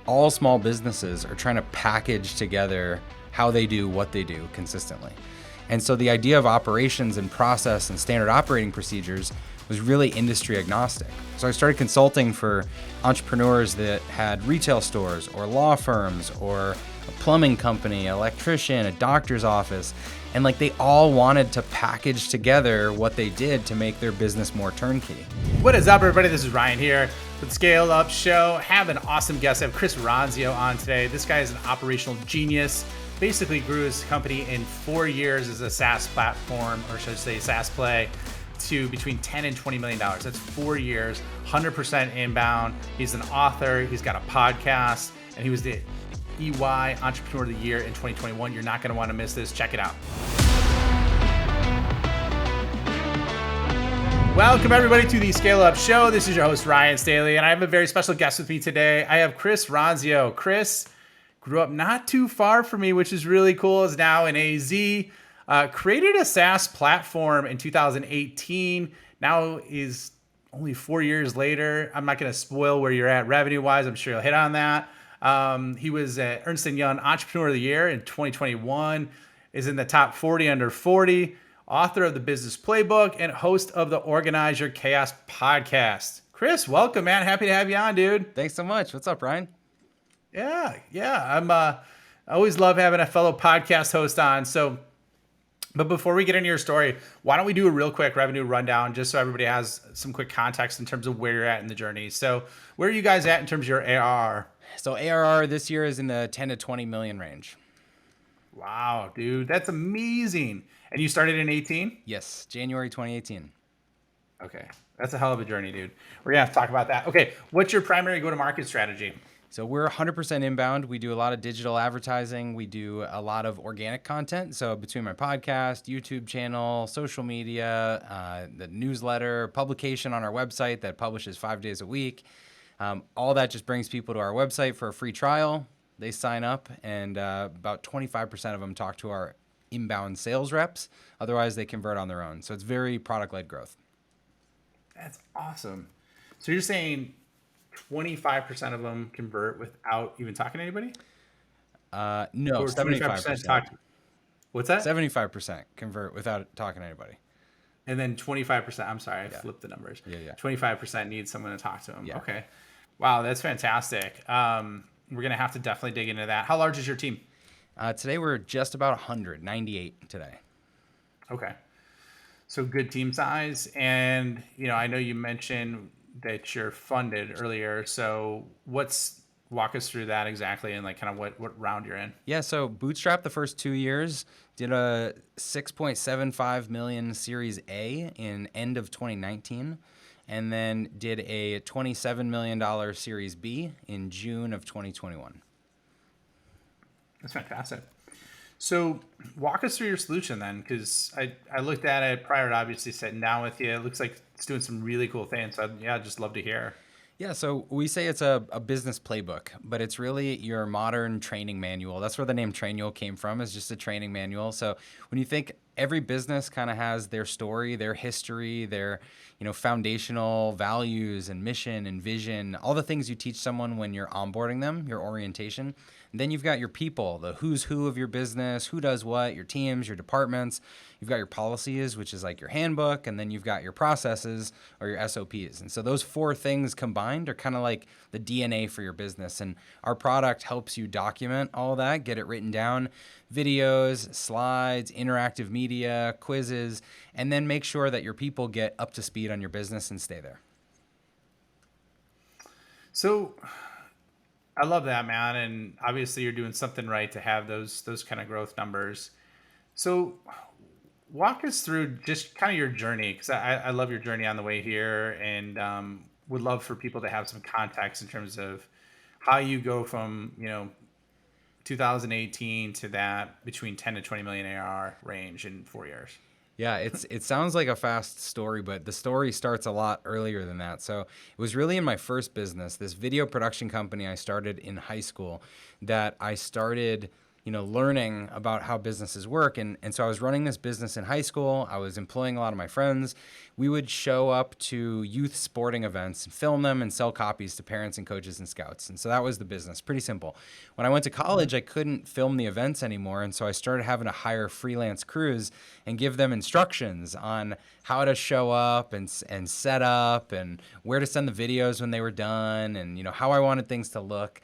all small businesses are trying to package together how they do what they do consistently. And so the idea of operations and process and standard operating procedures was really industry agnostic. So I started consulting for entrepreneurs that had retail stores or law firms or a plumbing company, electrician, a doctor's office, and like they all wanted to package together what they did to make their business more turnkey. What is up, everybody? This is Ryan here with Scale Up Show. Have an awesome guest. I have Chris Ronzio on today. This guy is an operational genius. Basically grew his company in 4 years as a SaaS platform, or should I say SaaS play, to between 10 and $20 million. That's 4 years, 100% inbound. He's an author. He's got a podcast, and he was the EY Entrepreneur of the Year in 2021. You're not going to want to miss this. Check it out. Welcome, everybody, to the Scale Up Show. This is your host, Ryan Staley, and I have a very special guest with me today. I have Chris Ronzio. Chris grew up not too far from me, which is really cool. Is now in AZ. Created a SaaS platform in 2018. Now is only 4 years later. I'm not going to spoil where you're at revenue-wise. I'm sure you'll hit on that. He was at Ernst & Young Entrepreneur of the Year in 2021. Is in the top 40 under 40. Author of the Business Playbook and host of the Organize Your Chaos podcast. Chris, welcome, man. Happy to have you on, dude. Thanks so much. What's up, Ryan? Yeah. I always love having a fellow podcast host on. But before we get into your story, why don't we do a real quick revenue rundown just so everybody has some quick context in terms of where you're at in the journey. So where are you guys at in terms of your ARR? So ARR this year is in the 10 to 20 million range. Wow, dude, that's amazing. And you started in 18? Yes, January 2018. Okay, that's a hell of a journey, dude. We're gonna have to talk about that. Okay, what's your primary go-to-market strategy? So we're 100% inbound. We do a lot of digital advertising. We do a lot of organic content. So between my podcast, YouTube channel, social media, the newsletter, publication on our website that publishes 5 days a week, all that just brings people to our website for a free trial. They sign up, and about 25% of them talk to our inbound sales reps. Otherwise, they convert on their own. So it's very product-led growth. That's awesome. So you're saying 25% of them convert without even talking to anybody? No, 75%. What's that? 75% convert without talking to anybody. And then 25%, I'm sorry, I flipped the numbers. Yeah. 25% need someone to talk to them. Yeah. Okay. Wow, that's fantastic. We're going to have to definitely dig into that. How large is your team? Today we're just about 198 today. Okay. So good team size. And, I know you mentioned that you're funded earlier. So walk us through that exactly and like kind of what round you're in. Yeah, so bootstrapped the first 2 years, did a 6.75 million Series A in end of 2019, and then did a $27 million Series B in June of 2021. That's fantastic. So walk us through your solution then, because I looked at it prior to obviously sitting down with you. It looks like it's doing some really cool things. So I'd just love to hear. Yeah, so we say it's a business playbook, but it's really your modern training manual. That's where the name Trainual came from, is just a training manual. So when you think every business kind of has their story, their history, their foundational values and mission and vision, all the things you teach someone when you're onboarding them, your orientation. And then you've got your people, the who's who of your business, who does what, your teams, your departments. You've got your policies, which is like your handbook, and then you've got your processes or your SOPs. And so those four things combined are kind of like the DNA for your business. And our product helps you document all that, get it written down, videos, slides, interactive media, quizzes, and then make sure that your people get up to speed on your business and stay there. So I love that, man. And obviously you're doing something right to have those kind of growth numbers. So walk us through just kind of your journey, because I love your journey on the way here, and would love for people to have some context in terms of how you go from, 2018 to that between 10 to 20 million ARR range in 4 years. Yeah, it sounds like a fast story, but the story starts a lot earlier than that. So it was really in my first business, this video production company I started in high school, that I started learning about how businesses work. And so I was running this business in high school. I was employing a lot of my friends. We would show up to youth sporting events and film them and sell copies to parents and coaches and scouts. And so that was the business, pretty simple. When I went to college, I couldn't film the events anymore. And so I started having to hire freelance crews and give them instructions on how to show up and set up and where to send the videos when they were done and, how I wanted things to look.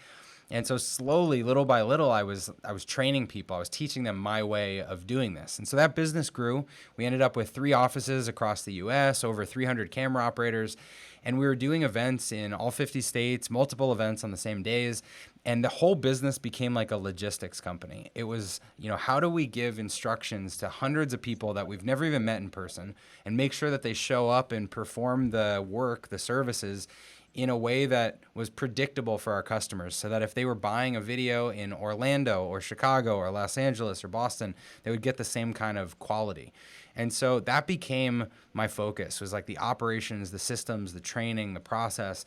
And so slowly, little by little, I was training people. I was teaching them my way of doing this. And so that business grew. We ended up with 3 offices across the US, over 300 camera operators, and we were doing events in all 50 states, multiple events on the same days. And the whole business became like a logistics company. It was, how do we give instructions to hundreds of people that we've never even met in person and make sure that they show up and perform the work, the services in a way that was predictable for our customers, so that if they were buying a video in Orlando or Chicago or Los Angeles or Boston, they would get the same kind of quality. And so that became my focus, was like the operations, the systems, the training, the process.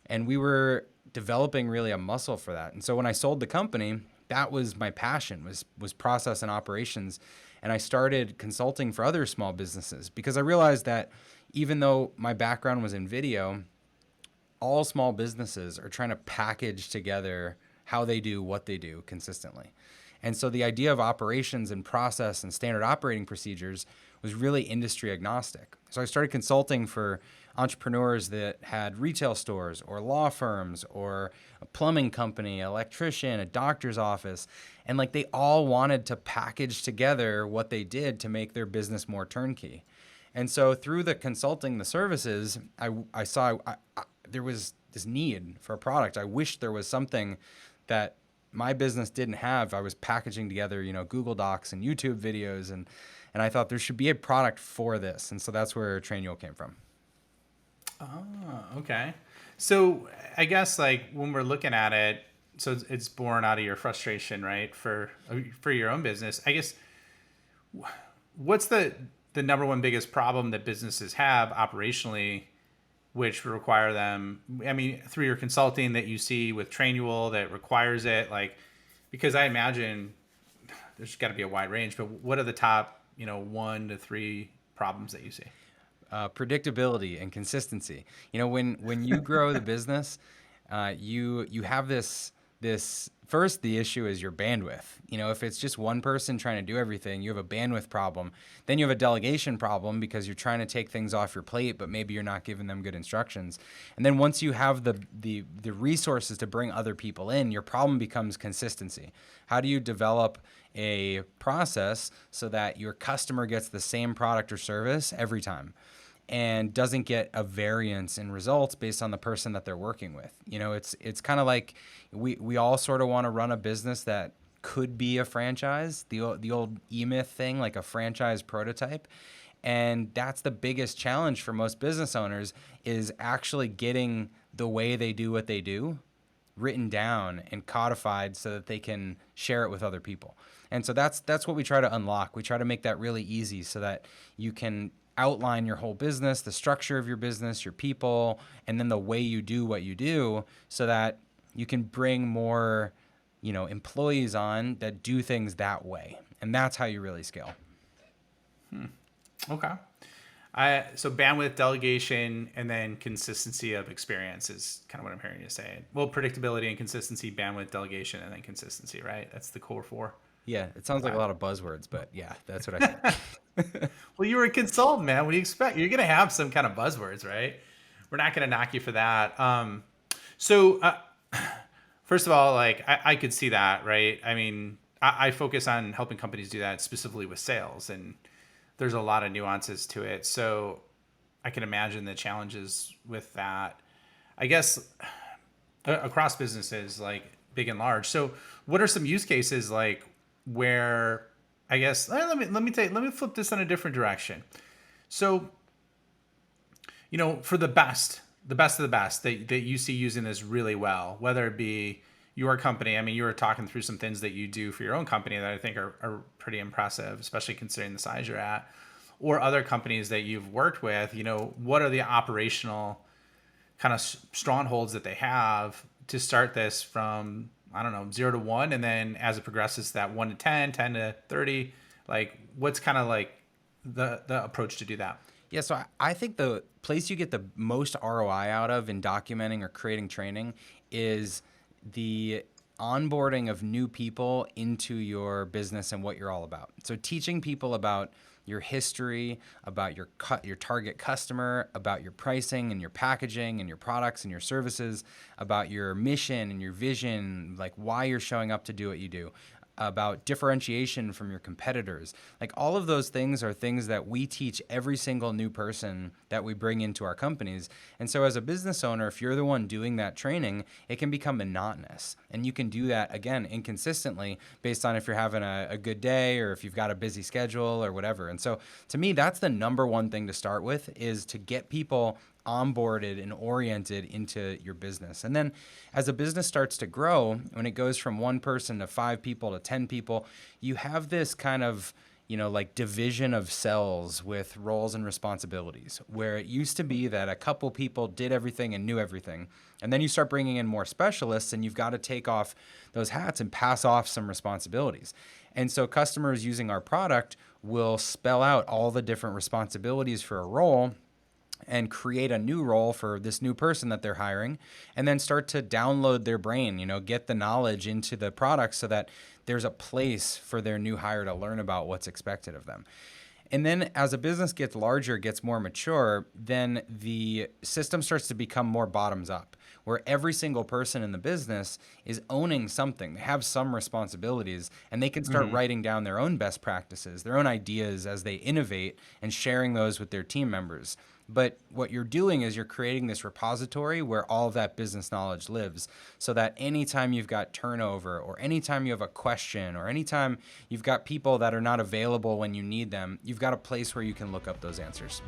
And we were developing really a muscle for that. And so when I sold the company, that was my passion, was process and operations. And I started consulting for other small businesses because I realized that even though my background was in video, all small businesses are trying to package together how they do what they do consistently. And so the idea of operations and process and standard operating procedures was really industry agnostic. So I started consulting for entrepreneurs that had retail stores or law firms or a plumbing company, an electrician, a doctor's office. And like they all wanted to package together what they did to make their business more turnkey. And so through the consulting, the services, I saw there was this need for a product. I wish there was something that my business didn't have. I was packaging together, Google Docs and YouTube videos, and I thought there should be a product for this. And so that's where Trainual came from. Oh, okay. So I guess like when we're looking at it, so it's born out of your frustration, right? For your own business. I guess what's the number one biggest problem that businesses have operationally, which require them, through your consulting that you see with Trainual that requires it, like, because I imagine there's got to be a wide range, but what are the top, 1 to 3 problems that you see? Predictability and consistency. When you grow the business, you have this first, the issue is your bandwidth. If it's just one person trying to do everything, you have a bandwidth problem. Then you have a delegation problem because you're trying to take things off your plate, but maybe you're not giving them good instructions. And then once you have the resources to bring other people in, your problem becomes consistency. How do you develop a process so that your customer gets the same product or service every time and doesn't get a variance in results based on the person that they're working with? It's kind of like we all sort of want to run a business that could be a franchise, the old E-Myth thing, like a franchise prototype. And that's the biggest challenge for most business owners, is actually getting the way they do what they do written down and codified so that they can share it with other people. And so that's what we try to unlock. We try to make that really easy so that you can outline your whole business, the structure of your business, your people, and then the way you do what you do, so that you can bring more, employees on that do things that way. And that's how you really scale. Okay. So bandwidth, delegation, and then consistency of experience is kind of what I'm hearing you say. Well, predictability and consistency, bandwidth, delegation, and then consistency, right? That's the core 4. Yeah, it sounds like a lot of buzzwords, but yeah, that's what I said. Well, you were a consultant, man. What do you expect? You're going to have some kind of buzzwords, right? We're not going to knock you for that. First of all, like I could see that, right? I focus on helping companies do that specifically with sales, and there's a lot of nuances to it. So I can imagine the challenges with that, I guess, across businesses, like big and large. So what are some use cases like where, I guess, let me flip this in a different direction. So, for the best of the best that you see using this really well, whether it be your company. You were talking through some things that you do for your own company that I think are pretty impressive, especially considering the size you're at, or other companies that you've worked with. What are the operational kind of strongholds that they have to start this from, I don't know, 0 to 1, and then as it progresses, that 1 to 10, 10 to 30, like what's kind of like the approach to do that? Yeah, so I think the place you get the most ROI out of in documenting or creating training is the onboarding of new people into your business and what you're all about. So teaching people about your history, about your target customer, about your pricing and your packaging and your products and your services, about your mission and your vision, like why you're showing up to do what you do, about differentiation from your competitors. Like all of those things are things that we teach every single new person that we bring into our companies. And so as a business owner, if you're the one doing that training, it can become monotonous. And you can do that, again, inconsistently based on if you're having a good day or if you've got a busy schedule or whatever. And so to me, that's the number one thing to start with, is to get people onboarded and oriented into your business. And then as a business starts to grow, when it goes from 1 person to 5 people to 10 people, you have this kind of, like division of cells with roles and responsibilities, where it used to be that a couple people did everything and knew everything. And then you start bringing in more specialists, and you've got to take off those hats and pass off some responsibilities. And so customers using our product will spell out all the different responsibilities for a role and create a new role for this new person that they're hiring, and then start to download their brain, get the knowledge into the product so that there's a place for their new hire to learn about what's expected of them. And then as a business gets larger, gets more mature, then the system starts to become more bottoms up, where every single person in the business is owning something. They have some responsibilities, and they can start writing down their own best practices, their own ideas as they innovate, and sharing those with their team members. But what you're doing is you're creating this repository where all of that business knowledge lives, so that anytime you've got turnover, or anytime you have a question, or anytime you've got people that are not available when you need them, you've got a place where you can look up those answers.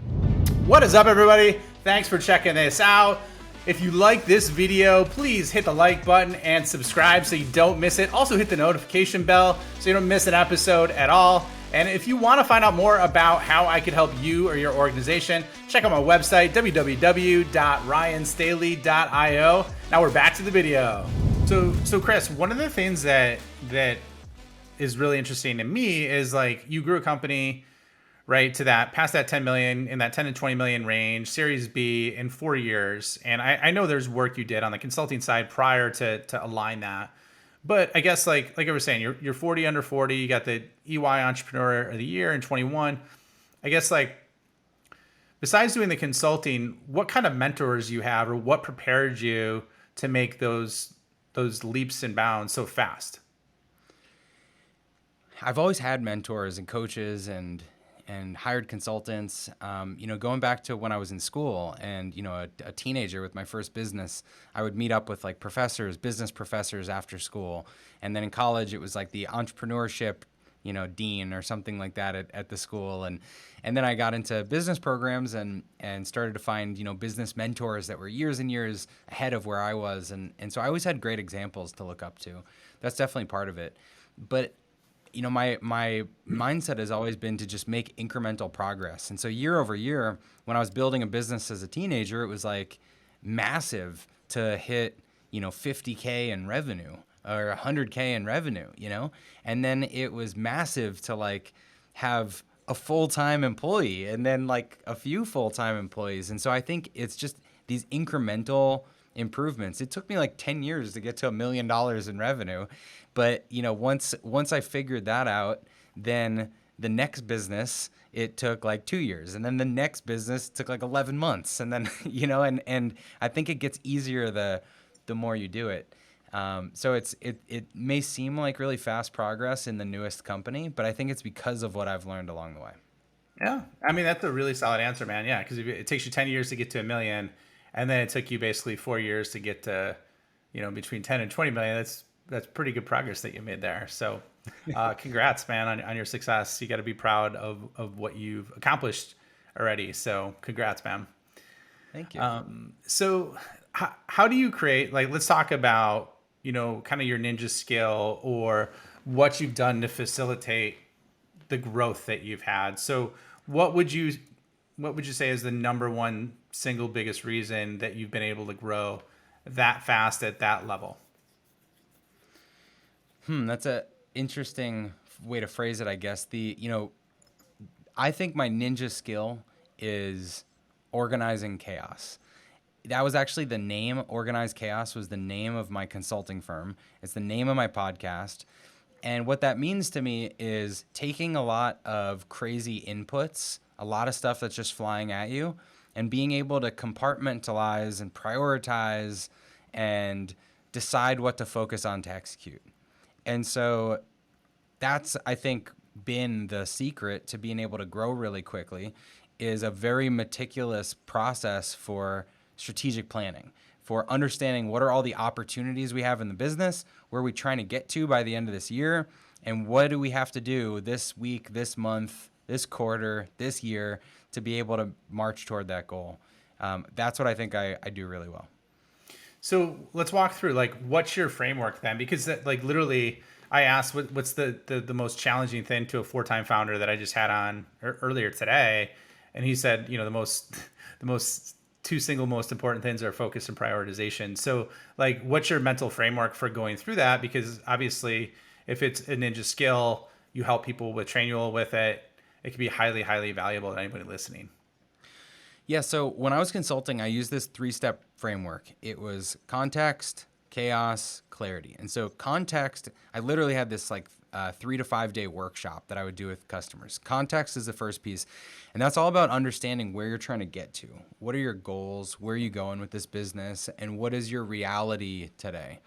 What is up, everybody? Thanks for checking this out. If you like this video, please hit the like button and subscribe so you don't miss it. Also hit the notification bell so you don't miss an episode at all. And if you want to find out more about how I could help you or your organization, check out my website, www.ryanstaley.io. Now we're back to the video. So Chris, one of the things that is really interesting to me is like you grew a company, right, to that, past that 10 million, in that 10 to 20 million range, Series B in 4 years. And I know there's work you did on the consulting side prior to align that. But I guess like I was saying, you're 40 under 40. You got the EY Entrepreneur of the Year in 21. I guess like besides doing the consulting, what kind of mentors you have, or what prepared you to make those leaps and bounds so fast? I've always had mentors and coaches and hired consultants. Going back to when I was in school and, a teenager with my first business, I would meet up with like business professors after school. And then in college, it was like the entrepreneurship, dean or something like that at the school. And then I got into business programs and started to find, business mentors that were years and years ahead of where I was. And so I always had great examples to look up to. That's definitely part of it. But my mindset has always been to just make incremental progress. And so year over year, when I was building a business as a teenager, it was like massive to hit, 50K in revenue or 100K in revenue, and then it was massive to like have a full-time employee and then like a few full-time employees. And so I think it's just these incremental improvements. It took me like 10 years to get to $1 million in revenue. But, once I figured that out, then the next business, it took like 2 years. And then the next business took like 11 months. And then, and I think it gets easier the more you do it. So it may seem like really fast progress in the newest company, but I think it's because of what I've learned along the way. Yeah. I mean, that's a really solid answer, man. Yeah. Because it takes you 10 years to get to $1 million. And then it took you basically 4 years to get to, between 10 and 20 million. That's pretty good progress that you made there. So congrats, man, on your success. You got to be proud of what you've accomplished already. So congrats, man. Thank you. So how do you create, like, let's talk about, kind of your ninja skill or what you've done to facilitate the growth that you've had. So what would you say is the number one single biggest reason that you've been able to grow that fast at that level? That's a interesting way to phrase it, I guess. I think my ninja skill is organizing chaos. That was actually the name. Organized Chaos was the name of my consulting firm. It's the name of my podcast. And what that means to me is taking a lot of crazy inputs, a lot of stuff that's just flying at you, and being able to compartmentalize and prioritize and decide what to focus on to execute. And so that's, I think, been the secret to being able to grow really quickly is a very meticulous process for strategic planning, for understanding what are all the opportunities we have in the business, where are we trying to get to by the end of this year, and what do we have to do this week, this month, this quarter, this year to be able to march toward that goal. That's what I think I do really well. So let's walk through like what's your framework then? Because that, like literally, I asked what's the most challenging thing to a 4-time founder that I just had on earlier today, and he said, the most two single most important things are focus and prioritization. So like, what's your mental framework for going through that? Because obviously, if it's a ninja skill, you help people with Trainual with it. It can be highly, highly valuable to anybody listening. Yeah, so when I was consulting, I used this 3-step framework. It was context, chaos, clarity. And so context, I literally had this 3 to 5 day workshop that I would do with customers. Context is the first piece, and that's all about understanding where you're trying to get to. What are your goals? Where are you going with this business? And what is your reality today?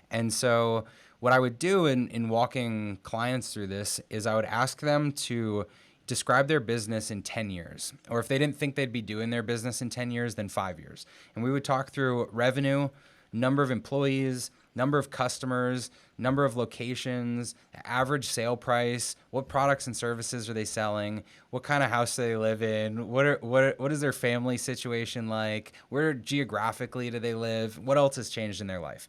And so what I would do in walking clients through this is I would ask them to describe their business in 10 years. Or if they didn't think they'd be doing their business in 10 years, then 5 years. And we would talk through revenue, number of employees, number of customers, number of locations, average sale price, what products and services are they selling, what kind of house do they live in, what is their family situation like, where geographically do they live, what else has changed in their life.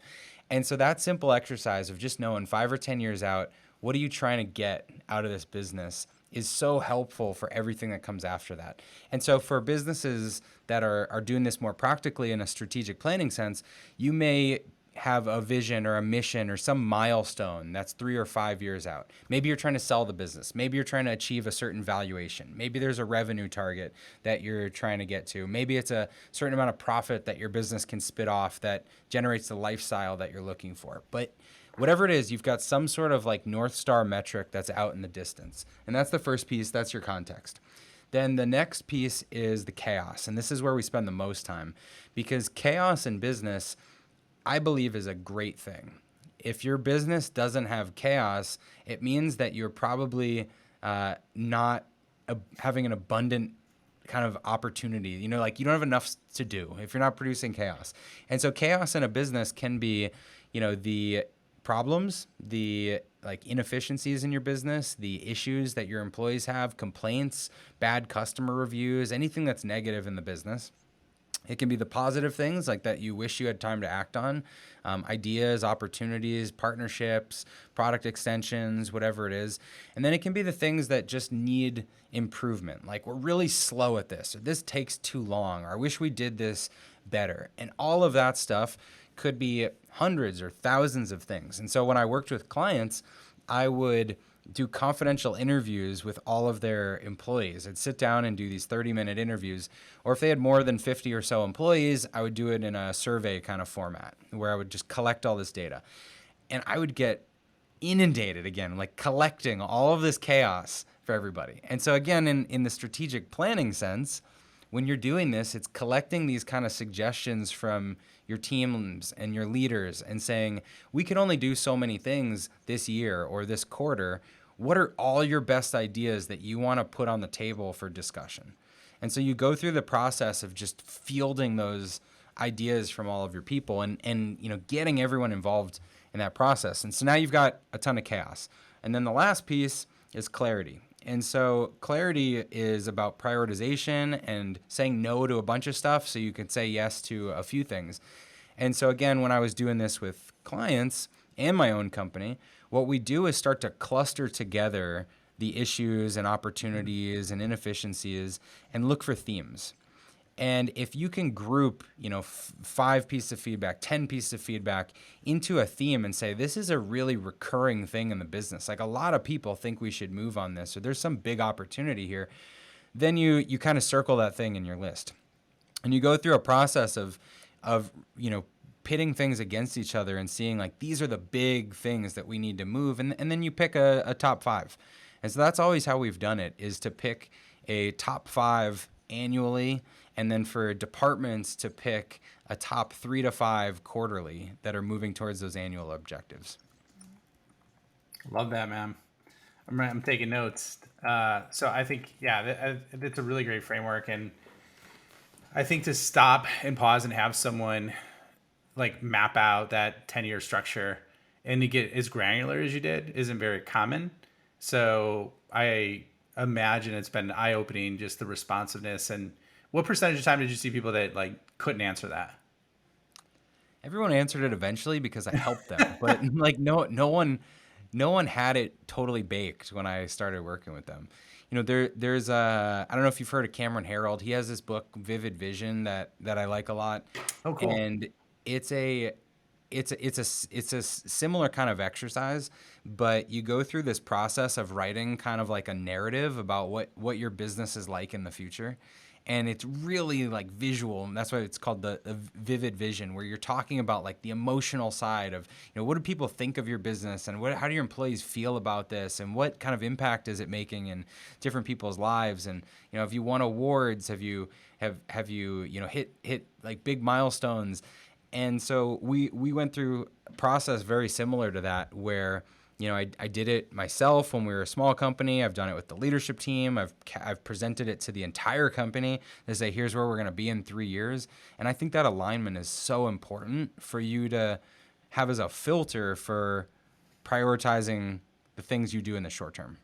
And so that simple exercise of just knowing 5 or 10 years out, what are you trying to get out of this business is so helpful for everything that comes after that. And so for businesses that are doing this more practically in a strategic planning sense, you may have a vision or a mission or some milestone that's 3 or 5 years out. Maybe you're trying to sell the business. Maybe you're trying to achieve a certain valuation. Maybe there's a revenue target that you're trying to get to. Maybe it's a certain amount of profit that your business can spit off that generates the lifestyle that you're looking for. But whatever it is, you've got some sort of North Star metric that's out in the distance. And that's the first piece. That's your context. Then the next piece is the chaos. And this is where we spend the most time, because chaos in business, I believe, is a great thing. If your business doesn't have chaos, it means that you're probably not having an abundant kind of opportunity. You don't have enough to do if you're not producing chaos. And so chaos in a business can be, the problems, the inefficiencies in your business, the issues that your employees have, complaints, bad customer reviews, anything that's negative in the business. It can be the positive things that you wish you had time to act on, ideas, opportunities, partnerships, product extensions, whatever it is. And then it can be the things that just need improvement. We're really slow at this, or this takes too long, or I wish we did this better. And all of that stuff could be hundreds or thousands of things. And so when I worked with clients, I would do confidential interviews with all of their employees. I'd sit down and do these 30-minute interviews. Or if they had more than 50 or so employees, I would do it in a survey kind of format where I would just collect all this data. And I would get inundated again, collecting all of this chaos for everybody. And so again, in the strategic planning sense, when you're doing this, it's collecting these kind of suggestions from your teams and your leaders and saying, we can only do so many things this year or this quarter. What are all your best ideas that you want to put on the table for discussion? And so you go through the process of just fielding those ideas from all of your people and getting everyone involved in that process. And so now you've got a ton of chaos. And then the last piece is clarity. And so clarity is about prioritization and saying no to a bunch of stuff so you can say yes to a few things. And so again, when I was doing this with clients and my own company, what we do is start to cluster together the issues and opportunities and inefficiencies and look for themes. And if you can group, 5 pieces of feedback, 10 pieces of feedback into a theme and say, this is a really recurring thing in the business. Like a lot of people think we should move on this, or there's some big opportunity here. Then you kind of circle that thing in your list. And you go through a process of, pitting things against each other and seeing like, these are the big things that we need to move. And then you pick a top 5. And so that's always how we've done it, is to pick a top 5 annually, and then for departments to pick a top 3 to 5 quarterly that are moving towards those annual objectives. Love that, man. I'm taking notes. So I think, yeah, that's a really great framework. And I think to stop and pause and have someone like map out that 10-year structure and to get as granular as you did isn't very common. So I imagine it's been eye-opening, just the responsiveness. And what percentage of time did you see people that like couldn't answer that? Everyone answered it eventually because I helped them, but like no one had it totally baked when I started working with them. There's I don't know if you've heard of Cameron Herold. He has this book, Vivid Vision, that I like a lot, Oh, cool. and it's a it's a similar kind of exercise, but you go through this process of writing kind of like a narrative about what your business is like in the future. And it's really like visual, and that's why it's called the vivid vision, where you're talking about like the emotional side of, what do people think of your business, and how do your employees feel about this, and what kind of impact is it making in different people's lives, and have you won awards, have you hit like big milestones. And so we went through a process very similar to that, where I did it myself when we were a small company. I've done it with the leadership team. I've presented it to the entire company to say, here's where we're going to be in 3 years. And I think that alignment is so important for you to have as a filter for prioritizing the things you do in the short term.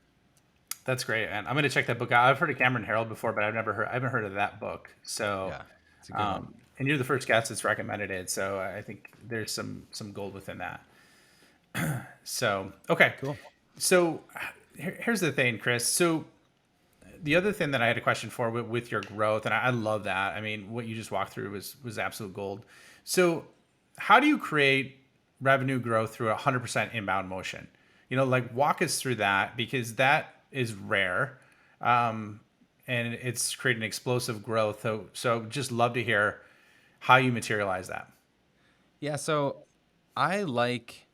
That's great. And I'm going to check that book out. I've heard of Cameron Herold before, but I haven't heard of that book. So, Yeah, it's a good one. and you're the first guest that's recommended it. So I think there's some gold within that. So, okay. Cool. So here's the thing, Chris. So the other thing that I had a question for with your growth, and I love that. I mean, what you just walked through was absolute gold. So how do you create revenue growth through 100% inbound motion? Like walk us through that, because that is rare. And it's creating explosive growth. So just love to hear how you materialize that. Yeah, so I like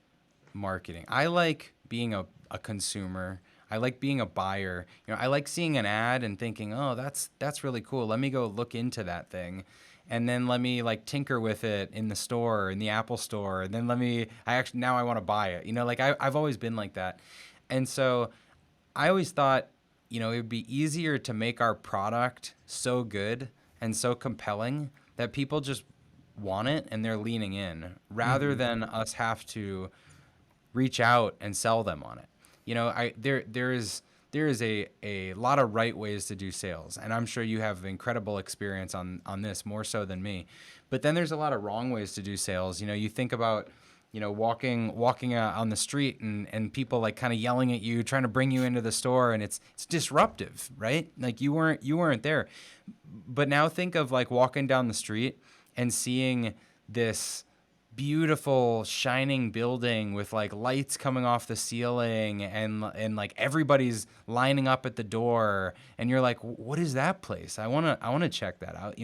marketing. I like being a consumer. I like being a buyer. I like seeing an ad and thinking, oh, that's really cool. Let me go look into that thing. And then let me like tinker with it in the store, in the Apple store. And then now I want to buy it. I've always been like that. And so I always thought, it would be easier to make our product so good and so compelling that people just want it and they're leaning in, rather than us have to reach out and sell them on it. There is a lot of right ways to do sales, and I'm sure you have incredible experience on this, more so than me. But then there's a lot of wrong ways to do sales. You think about walking on the street and people like kind of yelling at you, trying to bring you into the store, and it's disruptive, right? Like you weren't there. But now think of like walking down the street and seeing this beautiful shining building with like lights coming off the ceiling, and like everybody's lining up at the door, and you're like, what is that place? I want to check that out.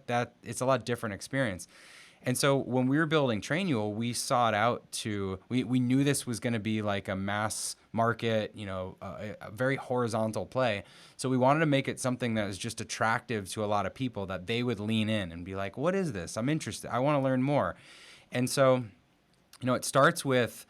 That it's a lot different experience. And so when we were building Trainual, we sought out we knew this was going to be like a mass market, a very horizontal play. So we wanted to make it something that was just attractive to a lot of people, that they would lean in and be like, what is this? I'm interested. I want to learn more. And so, it starts with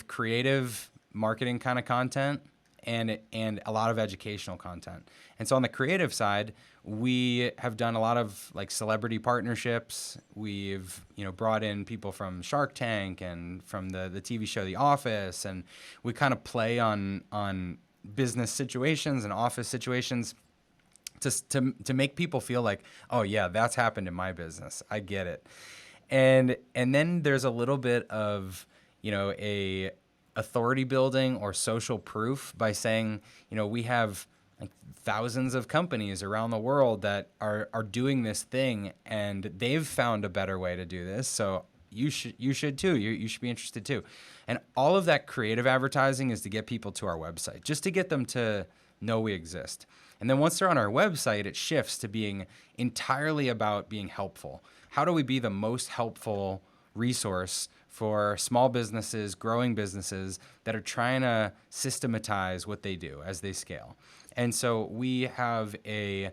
creative marketing kind of content, and a lot of educational content. And so on the creative side, we have done a lot of like celebrity partnerships. We've brought in people from Shark Tank and from the TV show The Office, and we kind of play on business situations and office situations to make people feel like, oh yeah, that's happened in my business. I get it. And then there's a little bit of, a authority building or social proof by saying, we have like thousands of companies around the world that are doing this thing, and they've found a better way to do this. So you should too. You should be interested too. And all of that creative advertising is to get people to our website, just to get them to know we exist. And then once they're on our website, it shifts to being entirely about being helpful. How do we be the most helpful resource for small businesses, growing businesses that are trying to systematize what they do as they scale? And so we have a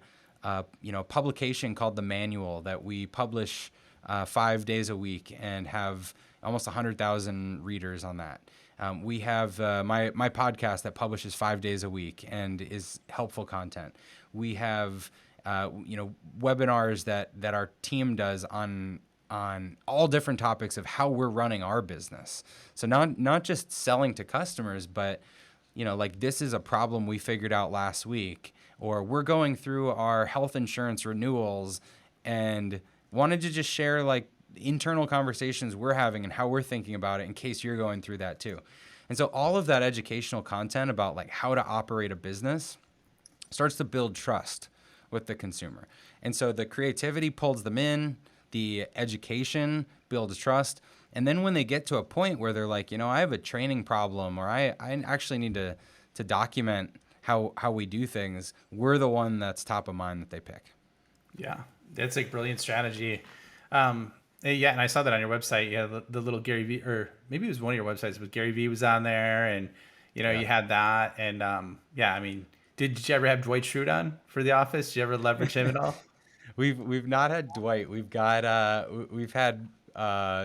publication called The Manual that we publish 5 days a week and have almost 100,000 readers on that. We have my podcast that publishes 5 days a week and is helpful content. We have webinars that our team does on all different topics of how we're running our business. So not just selling to customers, but like this is a problem we figured out last week, or we're going through our health insurance renewals and wanted to just share like internal conversations we're having and how we're thinking about it in case you're going through that too. And so all of that educational content about like how to operate a business starts to build trust with the consumer. And so the creativity pulls them in, the education builds trust. And then when they get to a point where they're like, I have a training problem, or I actually need to document how we do things, we're the one that's top of mind that they pick. Yeah, that's like brilliant strategy. Yeah, and I saw that on your website. Yeah, the little Gary V, or maybe it was one of your websites, but Gary V was on there, and you had that, and yeah, I mean, did you ever have Dwight Schrute on for The Office? Did you ever leverage him at all? We've not had Dwight. We've had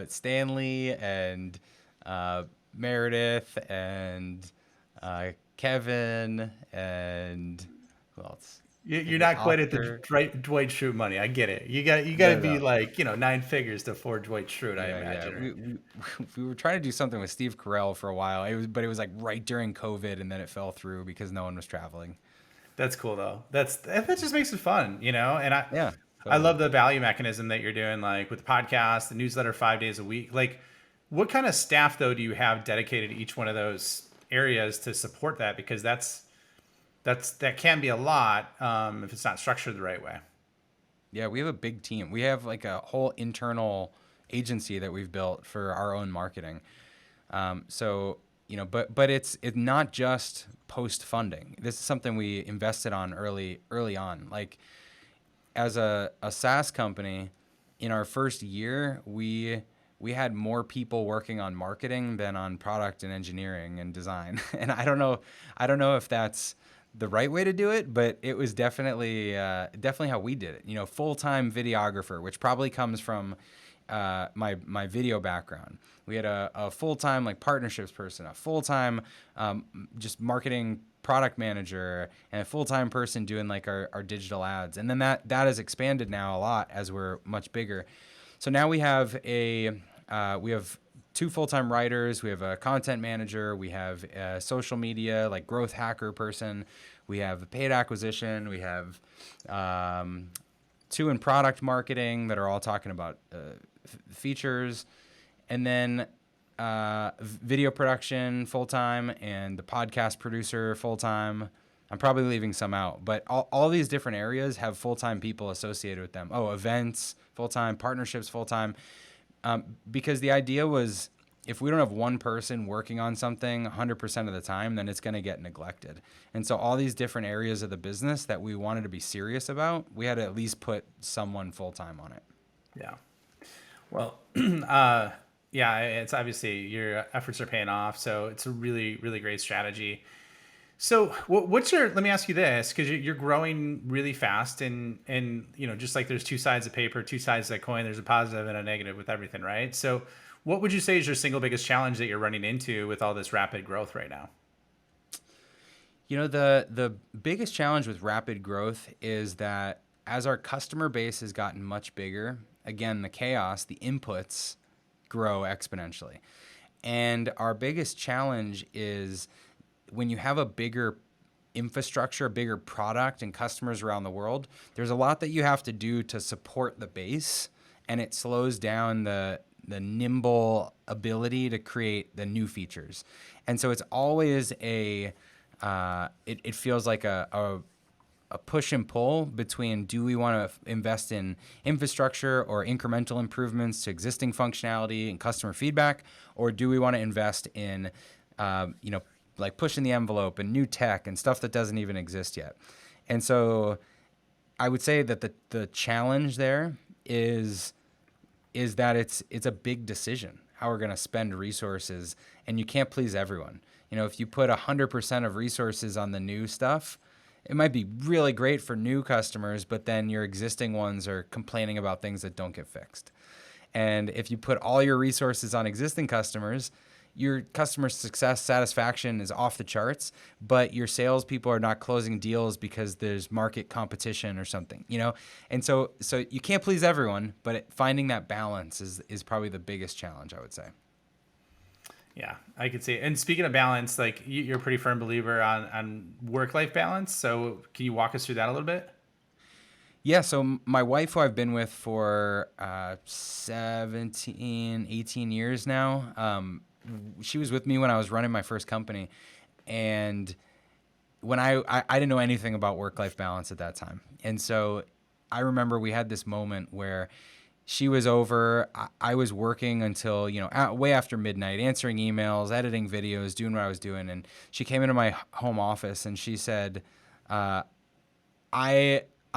Stanley and Meredith and Kevin and who else? You're Like an not quite at the author. Dwight Schrute money. I get it. You got to No, be no. like 9 figures to afford Dwight Schrute, I Yeah. imagine. Right? We were trying to do something with Steve Carell for a while. But it was like right during COVID, and then it fell through because no one was traveling. That's cool though. That just makes it fun, And Yeah, I totally. love the value mechanism that you're doing, like with the podcast, the newsletter, 5 days a week. Like, what kind of staff though do you have dedicated to each one of those areas to support that? Because that can be a lot if it's not structured the right way. Yeah, we have a big team. We have like a whole internal agency that we've built for our own marketing. But it's not just post funding. This is something we invested on early on. Like as a SaaS company, in our first year, we had more people working on marketing than on product and engineering and design. And I don't know if that's the right way to do it, but it was definitely how we did it. Full-time videographer, which probably comes from my video background. We had a full-time like partnerships person, a full-time just marketing product manager, and a full-time person doing like our digital ads. And then that has expanded now a lot as we're much bigger. So now we have two full-time writers. We have a content manager. We have a social media like growth hacker person. We have paid acquisition. We have two in product marketing that are all talking about features, and then video production full-time, and the podcast producer full-time. I'm probably leaving some out, but all these different areas have full-time people associated with them. Oh, events full-time, partnerships full-time. Because the idea was, if we don't have one person working on something 100% of the time, then it's going to get neglected. And so all these different areas of the business that we wanted to be serious about, we had to at least put someone full-time on it. Yeah. Well, yeah, it's obviously your efforts are paying off. So it's a really, really great strategy. So let me ask you this, because you're growing really fast, and just like there's two sides of paper, two sides of that coin, there's a positive and a negative with everything, right? So what would you say is your single biggest challenge that you're running into with all this rapid growth right now? The biggest challenge with rapid growth is that as our customer base has gotten much bigger, again, the chaos, the inputs grow exponentially. And our biggest challenge is when you have a bigger infrastructure, a bigger product, and customers around the world, there's a lot that you have to do to support the base, and it slows down the nimble ability to create the new features. And so it's always it feels like a a push and pull between, do we want to invest in infrastructure or incremental improvements to existing functionality and customer feedback, or do we want to invest in, like pushing the envelope and new tech and stuff that doesn't even exist yet? And so I would say that the challenge there is that it's a big decision how we're going to spend resources, and you can't please everyone. If you put 100% of resources on the new stuff, it might be really great for new customers, but then your existing ones are complaining about things that don't get fixed. And if you put all your resources on existing customers, your customer success satisfaction is off the charts, but your salespeople are not closing deals because there's market competition or something, And so you can't please everyone, but finding that balance is probably the biggest challenge, I would say. Yeah, I could see it. And speaking of balance, like you're a pretty firm believer on work-life balance. So can you walk us through that a little bit? Yeah, so my wife, who I've been with for 17, 18 years now, she was with me when I was running my first company. And when I didn't know anything about work-life balance at that time. And so I remember we had this moment where she was over, I was working until, way after midnight, answering emails, editing videos, doing what I was doing. And she came into my home office and she said, I'm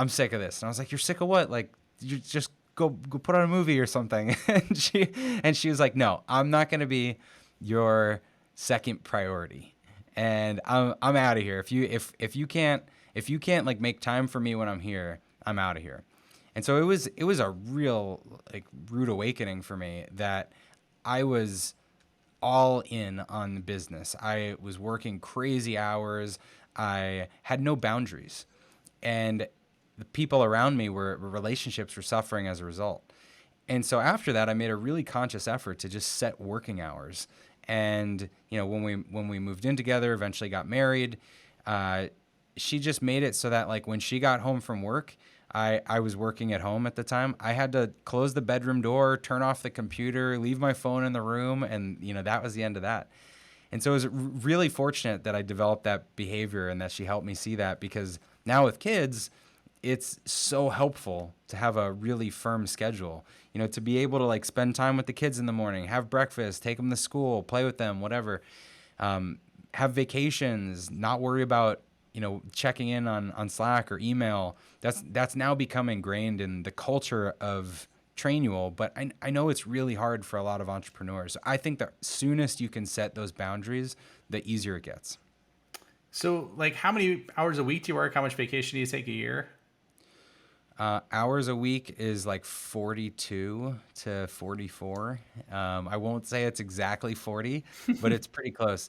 sick of this. And I was like, you're sick of what? Like, you just go put on a movie or something. and she was like, no, I'm not going to be your second priority. And I'm out of here. If you can't like make time for me when I'm here, I'm out of here. And so it was a real like rude awakening for me that I was all in on the business. I was working crazy hours. I had no boundaries. And the people around me relationships were suffering as a result. And so after that, I made a really conscious effort to just set working hours. And when we moved in together, eventually got married, she just made it so that like when she got home from work, I was working at home at the time. I had to close the bedroom door, turn off the computer, leave my phone in the room, and that was the end of that. And so it was really fortunate that I developed that behavior and that she helped me see that, because now with kids, it's so helpful to have a really firm schedule, to be able to like spend time with the kids in the morning, have breakfast, take them to school, play with them, whatever, have vacations, not worry about, checking in on Slack or email. That's now become ingrained in the culture of Trainual, but I know it's really hard for a lot of entrepreneurs. I think the soonest you can set those boundaries, the easier it gets. So like how many hours a week do you work? How much vacation do you take a year? Hours a week is like 42 to 44. I won't say it's exactly 40, but it's pretty close.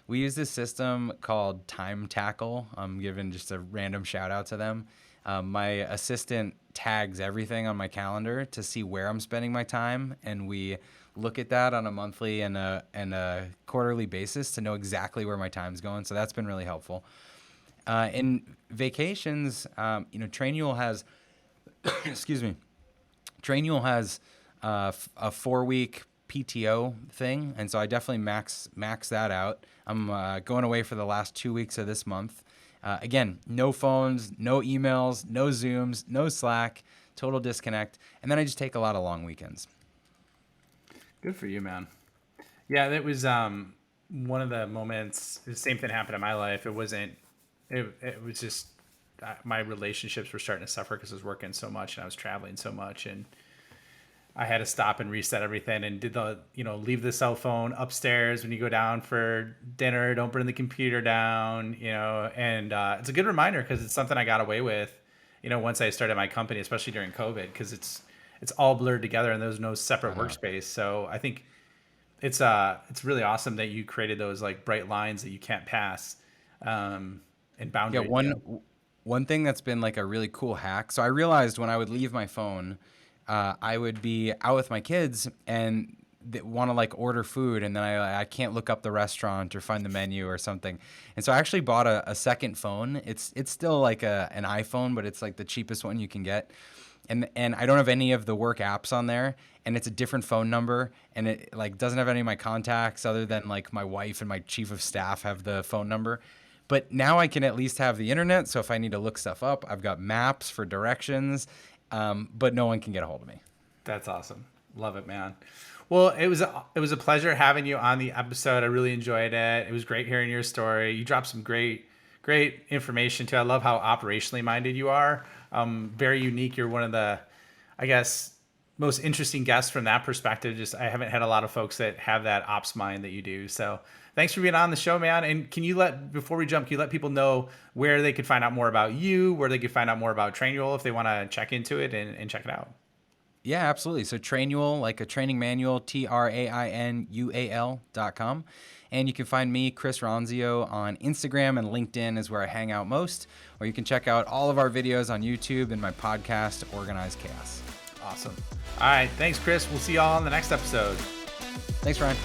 We use this system called Time Tackle. I'm giving just a random shout out to them. My assistant tags everything on my calendar to see where I'm spending my time, and we look at that on a monthly and a quarterly basis to know exactly where my time's going. So that's been really helpful. In vacations, Trainual has excuse me. Trainual has a 4-week PTO thing, and so I definitely max that out. I'm going away for the last 2 weeks of this month. Again, no phones, no emails, no Zooms, no Slack, total disconnect, and then I just take a lot of long weekends. Good for you, man. Yeah, that was one of the moments. The same thing happened in my life. It wasn't. It was just my relationships were starting to suffer because I was working so much and I was traveling so much, and I had to stop and reset everything and did leave the cell phone upstairs when you go down for dinner. Don't bring the computer down, and it's a good reminder because it's something I got away with, once I started my company, especially during COVID, because it's all blurred together and there's no separate workspace. So I think it's really awesome that you created those like bright lines that you can't pass, and boundaries. Yeah, one thing that's been like a really cool hack. So I realized when I would leave my phone, I would be out with my kids and they want to like order food, and then I can't look up the restaurant or find the menu or something. And so I actually bought a second phone. It's still like an iPhone, but it's like the cheapest one you can get. And I don't have any of the work apps on there, and it's a different phone number, and it like doesn't have any of my contacts other than like my wife and my chief of staff have the phone number. But now I can at least have the internet. So if I need to look stuff up, I've got maps for directions, but no one can get a hold of me. That's awesome. Love it, man. Well, it was a pleasure having you on the episode. I really enjoyed it. It was great hearing your story. You dropped some great information too. I love how operationally minded you are. Very unique. You're one of the, I guess, most interesting guests from that perspective. Just I haven't had a lot of folks that have that ops mind that you do. So thanks for being on the show, man. And before we jump, can you let people know where they could find out more about you, where they could find out more about Trainual if they want to check into it and check it out? Yeah, absolutely. So Trainual, like a training manual, trainual.com. And you can find me, Chris Ronzio, on Instagram, and LinkedIn is where I hang out most. Or you can check out all of our videos on YouTube and my podcast, Organized Chaos. Awesome. All right. Thanks, Chris. We'll see y'all on the next episode. Thanks, Ryan.